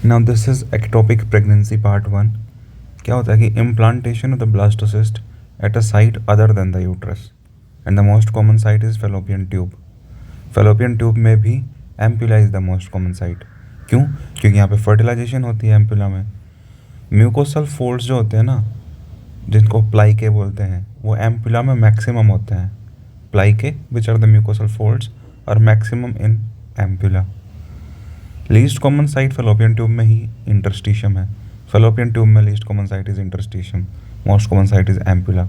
Now this is ectopic pregnancy part 1। क्या होता है कि implantation of the blastocyst at a site other than the uterus and the most common site is fallopian tube. Fallopian tube में भी ampulla is the most common site. क्यों? क्योंकि यहाँ पे फर्टिलाइजेशन होती है एम्पुला में। म्यूकोसल फोल्ड्स जो होते हैं ना, जिनको प्लाइके बोलते हैं, वो एम्पुला में मैक्सिमम होते हैं। Plicae which are the mucosal folds और maximum in ampulla. Least common site fallopian tube में ही इंटरस्टिशियम है। फेलोपियन ट्यूब में least common site is interstitium, most common site is ampulla.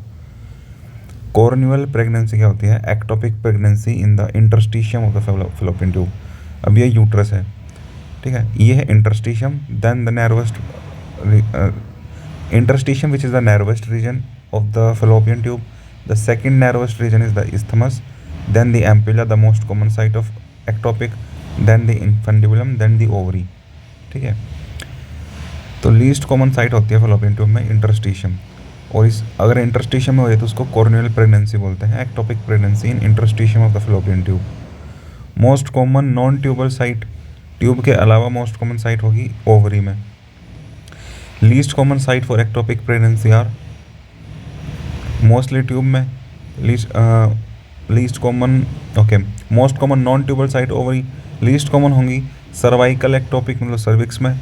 Cornual pregnancy क्या होती है? Ectopic pregnancy in the interstitium of the fallopian tube. अब ये uterus है, ठीक है, ये है interstitium, then the narrowest interstitium which is the narrowest region of the fallopian tube. The second narrowest region is the isthmus, then the ampulla, the most common site of ectopic, then the infundibulum, then the ovary। ठीक है, तो least common site होती है fallopian tube में interstitium, और इस अगर interstitium में हो जाए तो उसको कॉर्नियल प्रेगनेंसी बोलते हैं। Ectopic pregnancy in interstitium of the fallopian tube. Most common non tubal site, tube के अलावा मोस्ट कॉमन साइट होगी ओवरी में। Least common site for ectopic pregnancy are mostly tube में, least common most common non tubal site ovary. Least common होंगी cervical ectopic, मतलब cervix में।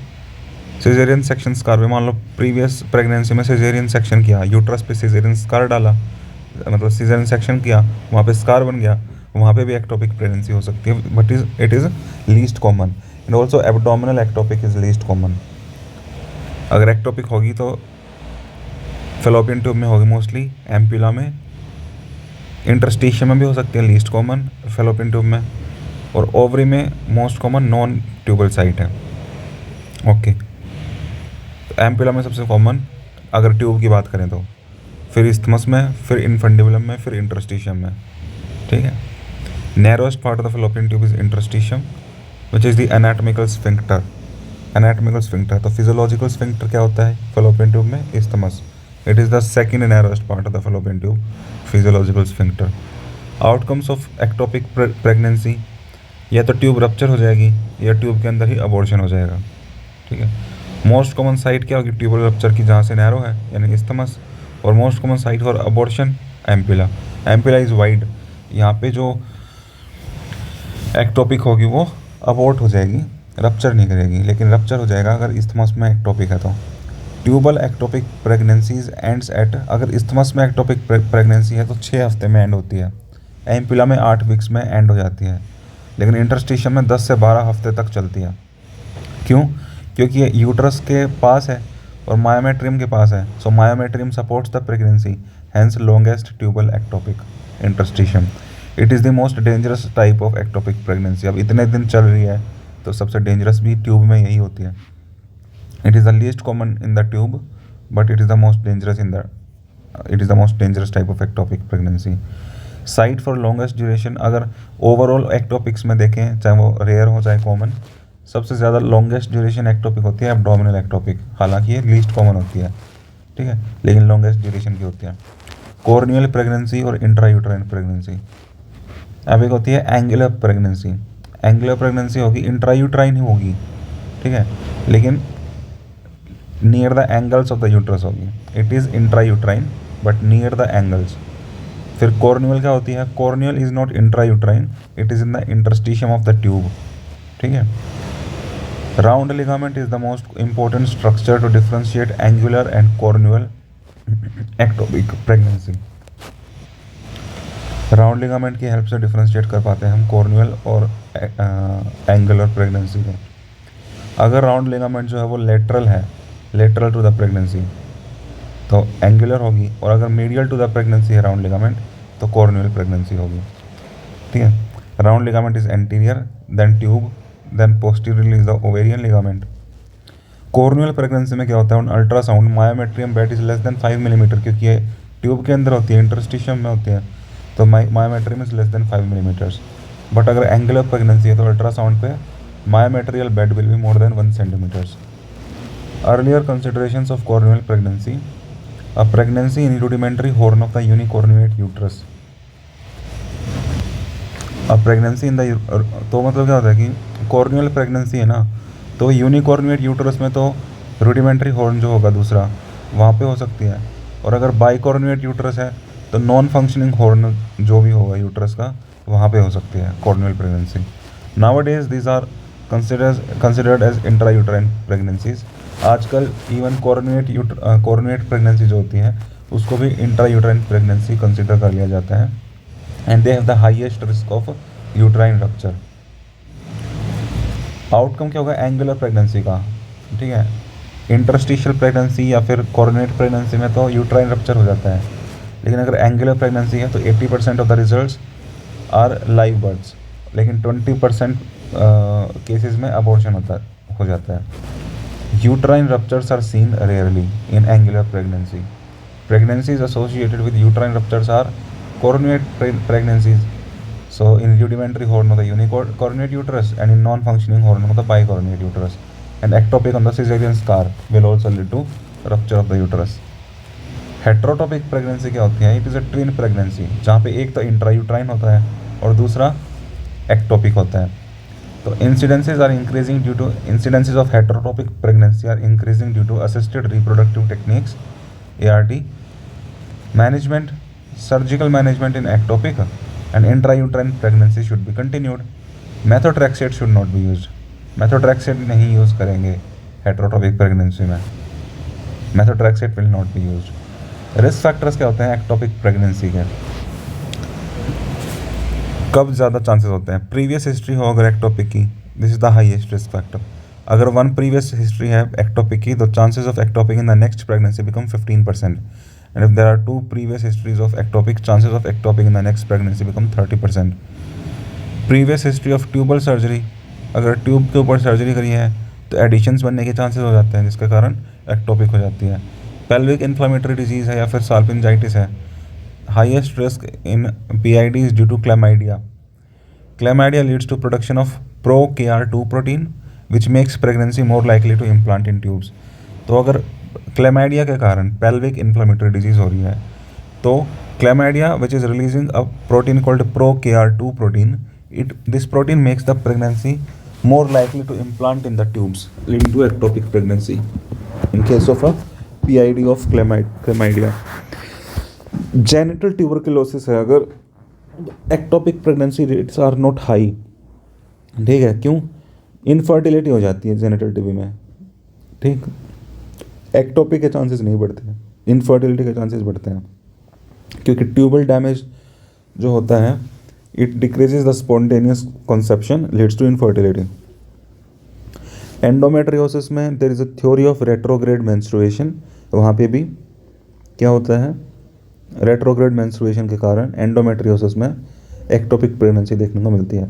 Caesarean section scar में, मान लो प्रीवियस प्रेगनेंसी में सिजेरियन सेक्शन किया, यूट्रस पे सिजेरियन स्कार डाला, मतलब सिजेरियन सेक्शन किया, वहाँ पे स्कार बन गया, वहाँ पे भी एक्टोपिक प्रेगनेंसी हो सकती है, but it is least common. And also abdominal ectopic is least common. अगर एक्टोपिक होगी तो फेलोपियन ट्यूब में होगी मोस्टली, एम्पुला में, इंटरस्टिशियम में भी हो सकती है, लीस्ट कॉमन फेलोपियन ट्यूब में, और ओवरी में most common non tubal site है। ओके, तो एम्पुला में सबसे कॉमन अगर ट्यूब की बात करें तो, फिर इस्थमस में, फिर इनफंडिबुलम में, फिर इंटरस्टिशियम में। ठीक है, narrowest part of the fallopian tube is interstitium which is the anatomical sphincter. Anatomical sphincter, तो फिजियोलॉजिकल स्फिंक्टर क्या होता है फेलोपियन ट्यूब में? Isthmus. It is the second narrowest part of the fallopian tube, physiological sphincter. Outcomes of ectopic pregnancy, या तो tube rupture हो जाएगी या ट्यूब के अंदर ही अबॉर्शन हो जाएगा। ठीक है, मोस्ट कॉमन साइट क्या होगी ट्यूबल रप्चर की? जहाँ से नैरो है यानी इस्थमस, और most common site for abortion ampulla. Ampulla is wide, यहाँ पे जो एक्टोपिक होगी वो अबॉर्ट हो जाएगी, रप्चर नहीं करेगी, लेकिन रप्चर हो जाएगा अगर इस्थमस में एक्टोपिक है तो। Tubal ectopic pregnancies ends at, अगर इस्थमस में एक्टोपिक प्रेगनेंसी है तो 6 हफ्ते में एंड होती है, एम्पुला में 8 वीक्स में एंड हो जाती है, लेकिन इंटरस्टिशियम में 10 से 12 हफ्ते तक चलती है। क्यों? क्योंकि ये यूट्रस के पास है और मायोमेट्रियम के पास है, so myometrium supports the pregnancy, hence longest tubal ectopic interstitium. It is the most dangerous type of ectopic pregnancy. अब इतने दिन चल रही है तो सबसे डेंजरस भी ट्यूब में यही होती है। It is the least common in the tube, but it is the most dangerous type of ectopic pregnancy. Site for longest duration, अगर ओवरऑल एक्टोपिक्स में देखें, चाहे वो रेयर हो चाहे कॉमन, सबसे ज़्यादा लॉन्गेस्ट ड्यूरेशन एक्टोपिक होती है एब्डोमिनल एक्टोपिक। हालांकि ये लीस्ट कॉमन होती है, ठीक है, लेकिन लॉन्गेस्ट ड्यूरेशन की होती है। कॉर्नियल प्रेगनेंसी और इंट्रायूट्राइन प्रेगनेंसी। अब एक होती है एंगुलर प्रेगनेंसी। एंगुलर प्रेगनेंसी होगी, इंट्रायूट्राइन ही होगी, ठीक है, लेकिन near the angles of the uterus होगी। It is intrauterine but near the angles. फिर कॉर्नियल क्या होती है? Corneal is not intrauterine, it is in the interstitium of the tube. ठीक है, round ligament is the most important structure to differentiate angular and corneal ectopic pregnancy. Round ligament की help से differentiate कर पाते हैं हम कॉर्नियल और angular pregnancy को। अगर राउंड लिगामेंट जो है वो लेटरल है, लेटरल टू द प्रेगनेंसी, तो एंगुलर होगी, और अगर मीडियल टू द प्रेगनेंसी है राउंड लिगामेंट तो कॉर्नियल प्रेगनेंसी होगी। ठीक है, round ligament is anterior, then tube, then posterior is the ovarian ligament. Corneal pregnancy में क्या होता है? Ultrasound myometrium bed is less than 5 millimetre, क्योंकि ये ट्यूब के अंदर होती है, इंटरस्टिशियम में होती है, तो myometrium is less than 5 millimetres. But अगर एंगुलर प्रेगनेंसी है तो अल्ट्रासाउंड पे myometrial bed will be more than 1 centimetres. Earlier considerations of corneal pregnancy, a pregnancy in rudimentary horn of the unicornuate uterus. अब pregnancy in the, तो मतलब क्या होता है कि कॉर्नियल प्रेगनेंसी है ना, तो यूनिकॉर्नुएट यूट्रस में तो रूडिमेंट्री हॉर्न जो होगा दूसरा वहाँ पे हो सकती है, और अगर बाइकॉर्नुएट यूट्रस है तो नॉन फंक्शनिंग हॉर्न जो भी होगा यूट्रस का वहाँ पे हो सकती है cornual pregnancy. Nowadays these are considered as intra uterine pregnancies. आजकल इवन कॉर्नुएट प्रेगनेंसी जो होती है उसको भी इंट्रा यूट्राइन प्रेगनेंसी कंसिडर कर लिया जाता है, and they have the highest risk of uterine rupture. Outcome क्या होगा एंगुलर प्रेगनेंसी का, ठीक है। इंटरस्टिशियल प्रेगनेंसी या फिर कॉर्नुएट प्रेगनेंसी में तो यूट्राइन रप्चर हो जाता है, लेकिन अगर एंगुलर प्रेगनेंसी है तो 80% of the results are live births, लेकिन 20% केसेस में अबॉर्शन हो जाता है। Uterine ruptures are seen rarely in angular pregnancy. Pregnancies associated with uterine ruptures are cornuate pregnancies. So in rudimentary horn of the unicornuate uterus and in non-functioning horn of the bicornuate uterus. And ectopic on the cesarean scar will also lead to rupture of the uterus. Heterotopic pregnancy क्या होती है? It is a twin pregnancy जहाँ पे एक तो intrauterine होता है और दूसरा एक्टोपिक होता है। तो incidences are increasing due to incidences of heterotopic pregnancy are increasing due to assisted reproductive techniques ART management. Surgical management in ectopic and intrauterine pregnancy should be continued. Methotrexate should not be used. Methotrexate नहीं use करेंगे heterotopic pregnancy में, methotrexate will not be used. Risk factors क्या होते हैं ectopic pregnancy के? कब ज़्यादा chances होते हैं? प्रीवियस हिस्ट्री हो अगर ectopic की, this is the highest risk factor. अगर 1 प्रीवियस हिस्ट्री है ectopic की तो chances of ectopic in the next pregnancy become 15%, and if there are 2 previous histories of ectopic, chances of ectopic in the next pregnancy become 30%। Previous history of tubal surgery, अगर tube के ऊपर surgery करी है तो editions बनने के chances हो जाते हैं जिसके कारण ectopic हो जाती है। पेल्विक इन्फ्लामेटरी डिजीज़ है या फिर साल्पिंजाइटिस है। Highest risk in PID is due to chlamydia. Chlamydia leads to production of ProKR2 protein which makes pregnancy more likely to implant in tubes. तो अगर क्लैमाइडिया के कारण पेल्विक इन्फ्लामेटरी डिजीज़ हो रही है तो chlamydia which is releasing a protein called ProKR2 protein, this protein makes the pregnancy more likely to implant in the tubes leading to ectopic pregnancy in case of a PID of chlamydia. Genital tuberculosis है अगर ectopic pregnancy rates are not high, ठीक है, क्यों? Infertility हो जाती है genital TB में, ठीक। एक्टोपिक के चांसेस नहीं बढ़ते हैं, इनफर्टिलिटी के चांसेस बढ़ते हैं क्योंकि ट्यूबल डैमेज जो होता है it decreases the spontaneous conception leads to infertility. Endometriosis में there is a theory of retrograde menstruation, वहाँ पे भी क्या होता है, रेट्रोग्रेड मेंस्ट्रुएशन के कारण एंडोमेट्रियोसिस में एक्टोपिक प्रेगनेंसी देखने को मिलती है।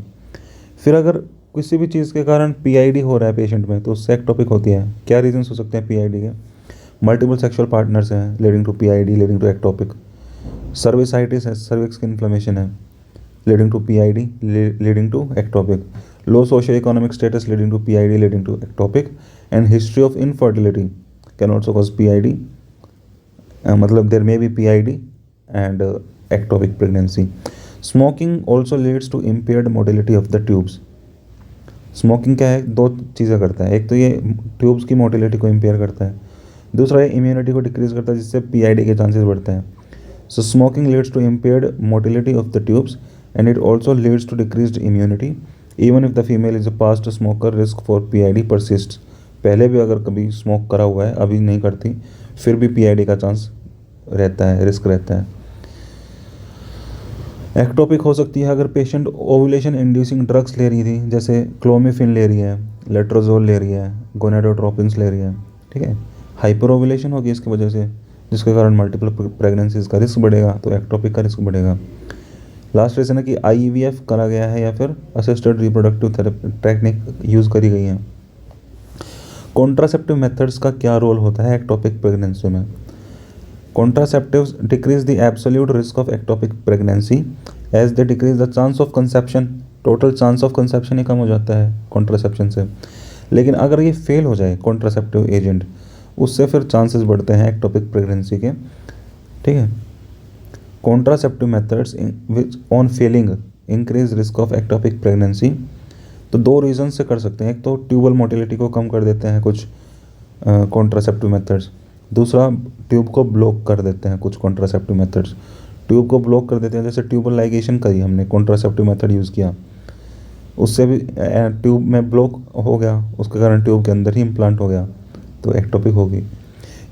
फिर अगर किसी भी चीज़ के कारण PID हो रहा है पेशेंट में तो उससे एक्टोपिक होती है। क्या रीजंस हो सकते हैं PID के? मल्टीपल सेक्सुअल पार्टनर्स हैं leading to PID leading to ectopic. Cervicitis है, सर्विक्स की इन्फ्लेमेशन है leading to PID leading to ectopic. Low socio-economic status leading to PID leading to ectopic, and history of infertility can also cause PID. मतलब there may be PID and ectopic pregnancy. Smoking also leads to impaired motility of the tubes. Smoking क्या है, दो चीज़ें करता है, एक तो ये ट्यूब्स की मोटिलिटी को इम्पेयर करता है, दूसरा ये इम्यूनिटी को डिक्रीज करता है जिससे PID के चांसेस बढ़ते हैं। So smoking leads to impaired motility of the tubes and it also leads to decreased immunity even if the female is a past smoker. Risk for PID persists. पहले भी अगर कभी स्मोक करा हुआ है, अभी नहीं करती, फिर भी PID का चांस रहता है, रिस्क रहता है। एक्टोपिक हो सकती है अगर पेशेंट ओवुलेशन इंड्यूसिंग ड्रग्स ले रही थी, जैसे क्लोमिफिन ले रही है, लेट्रोजोल ले रही है, गोनाडोट्रोपिन्स ले रही है, ठीक है। हाइपर ओवुलेशन होगी इसकी वजह से, जिसके कारण मल्टीपल प्रेगनेंसीज का रिस्क बढ़ेगा, तो एक्टोपिक का रिस्क बढ़ेगा। लास्ट रीज़न है कि IVF करा गया है या फिर assisted reproductive therapy technique use करी गई है। कॉन्ट्रासेप्टिव मेथड्स का क्या रोल होता है एक्टोपिक प्रेगनेंसी में? Contraceptives decrease the absolute risk of ectopic pregnancy as they decrease the chance of conception. Total chance of conception ही कम हो जाता है कॉन्ट्रासेप्शन से, लेकिन अगर ये फेल हो जाए कॉन्ट्रासेप्टिव एजेंट, उससे फिर चांसेस बढ़ते हैं एक्टोपिक प्रेगनेंसी के, ठीक है। contraceptive methods which on failing increase risk of ectopic pregnancy। तो तो दो रीज़न से कर सकते हैं, एक तो ट्यूबल मोटिलिटी को कम कर देते हैं कुछ कॉन्ट्रासेप्टिव मेथड्स, दूसरा ट्यूब को ब्लॉक कर देते हैं कुछ कॉन्ट्रासेप्टिव मेथड्स। ट्यूब को ब्लॉक कर देते हैं, जैसे ट्यूबल लाइगेशन करी हमने, कॉन्ट्रासेप्टिव मेथड यूज़ किया, उससे भी ट्यूब में ब्लॉक हो गया, उसके कारण ट्यूब के अंदर ही इम्प्लांट हो गया, तो एक्टोपिक होगी।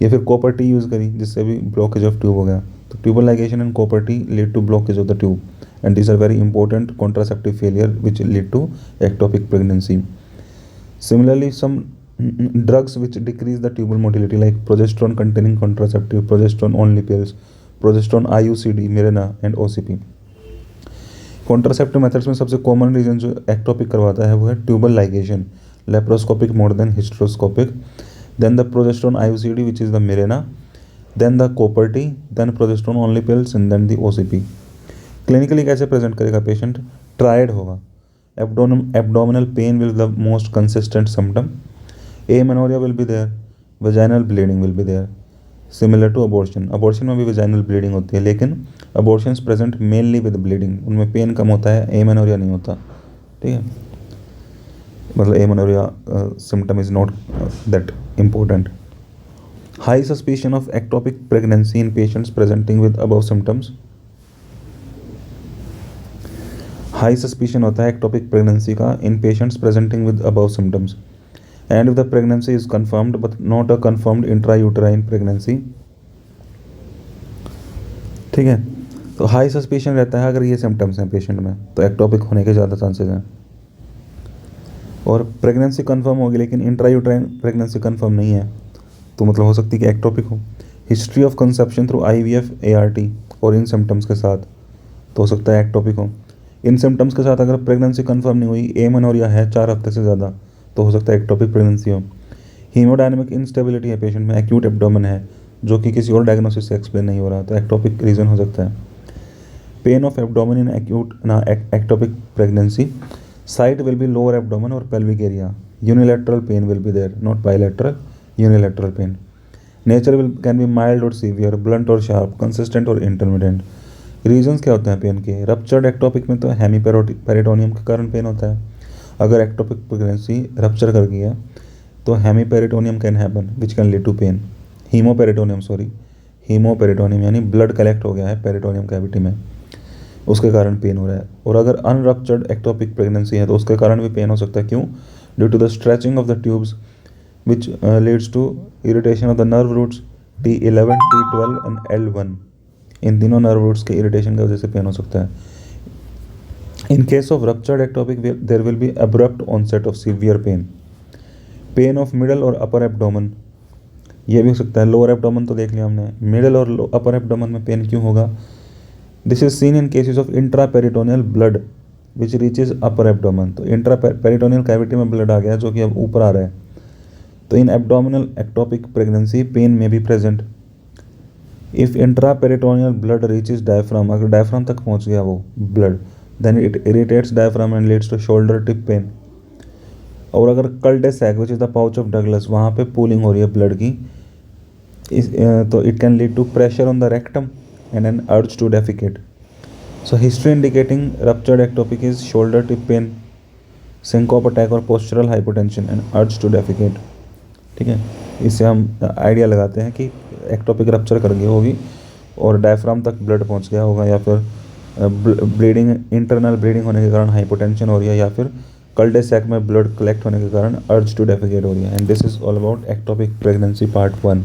या फिर कॉपर टी यूज़ करी, जिससे भी ब्लॉकेज ऑफ ट्यूब हो गया, तो tubal ligation and copper T lead to blockage of the tube, and these are very important contraceptive failure which lead to ectopic pregnancy. Similarly, some drugs which decrease the tubal motility like progesterone containing contraceptive, progesterone only pills, progesterone IUCD, Mirena and OCP. Contraceptive methods में सबसे common reason जो ectopic करवाता है वो है tubal ligation, laparoscopic more than hysteroscopic, then the progesterone IUCD which is the Mirena, then the copper T, then progesterone only pills and then the OCP। Clinically कैसे present करेगा patient? Triad होगा, abdominal pain will the most consistent symptom, amenorrhoea will be there, vaginal bleeding will be there, similar to abortion. Abortion में भी vaginal bleeding होती है, लेकिन abortions present mainly with bleeding, उनमें pen कम होता है, एमेनोरिया नहीं होता, ठीक है, मतलब amenorrhoea symptom is not that important. High suspicion of ectopic pregnancy in patients presenting with above symptoms, high suspicion होता है एक्टोपिक प्रेगनेंसी का in patients presenting with above symptoms, and if the pregnancy is confirmed but not a confirmed intrauterine pregnancy, ठीक है। तो high suspicion रहता है अगर ये सिम्टम्स हैं पेशेंट में, तो एक्टोपिक होने के ज़्यादा चांसेस हैं। और प्रेगनेंसी कंफर्म होगी लेकिन इंट्रायूटेराइन प्रेगनेंसी कंफर्म नहीं है, तो मतलब हो सकती है कि एक्टोपिक हो। History of conception through IVF ART और इन सिम्टम्स के साथ, तो हो सकता है एक्टोपिक हो। इन सिम्टम्स के साथ अगर प्रेगनेंसी कंफर्म नहीं हुई, एमेनोरिया है 4 हफ्ते से ज़्यादा, तो हो सकता है एक्टोपिक प्रेगनेंसी हो। हीमोडायनेमिक इंस्टेबिलिटी है पेशेंट में, एक्यूट एब्डोमेन है जो कि किसी और डायग्नोसिस से एक्सप्लेन नहीं हो रहा, तो एक्टोपिक रीज़न हो सकता है। Pain of abdomen in acute ectopic pregnancy, site will be lower abdomen और pelvic area, unilateral pain will be there, not bilateral, unilateral pain. Nature will can be mild और severe, blunt और sharp, consistent और intermediate. Reasons क्या होते हैं pen के? Ruptured ectopic में तो हेमीपेरिटोनियम के कारण पेन होता है। अगर एक्टोपिक प्रेगनेंसी रप्चर कर गई है तो hemiperitoneum can happen which can lead to pain. Haemoperitoneum यानी ब्लड कलेक्ट हो गया है पेरिटोनियम कैविटी में, उसके कारण पेन हो रहा है। और अगर अनरप्चर्ड एक्टोपिक प्रेगनेंसी है तो उसके कारण भी पेन हो सकता है। क्यों? Due to the stretching of the tubes which leads to irritation of the nerve roots T11, T12 and L1। इन तीनों नर्व रूट्स के इरिटेशन की वजह से पेन हो सकता है। In case of ruptured ectopic there will be abrupt onset of severe pain. Pain of middle और अपर एब्डोमेन, ये भी हो सकता है। लोअर एब्डोमेन तो देख लिया हमने, मिडल और अपर एब्डोमेन में पेन क्यों होगा? This is seen in cases of intra peritoneal blood which reaches upper abdomen. तो इंट्रा पेरिटोनियल कैविटी में ब्लड आ गया जो कि अब ऊपर आ रहा है, तो in abdominal ectopic pregnancy pain में be present. If intraperitoneal blood reaches diaphragm, अगर डायफ्राम तक पहुंच गया वो blood, then it irritates diaphragm and leads to shoulder tip pain. और अगर cul de sac which is the pouch of Douglas, वहाँ पे पूलिंग हो रही है ब्लड की, तो it can lead to pressure on the rectum and an urge to defecate. So history indicating ruptured ectopic is shoulder tip pain, syncope attack और postural hypotension and urge to defecate, ठीक है। इससे हम idea लगाते हैं कि ectopic rupture कर गई होगी और डायफ्राम तक ब्लड पहुंच गया होगा, या फिर ब्लीडिंग, इंटरनल ब्लीडिंग होने के कारण हाइपोटेंशन हो रही है, या फिर कल्डे सैक में ब्लड कलेक्ट होने के कारण अर्ज टू डेफिकेट हो रही है। And this is all about ectopic pregnancy part 1।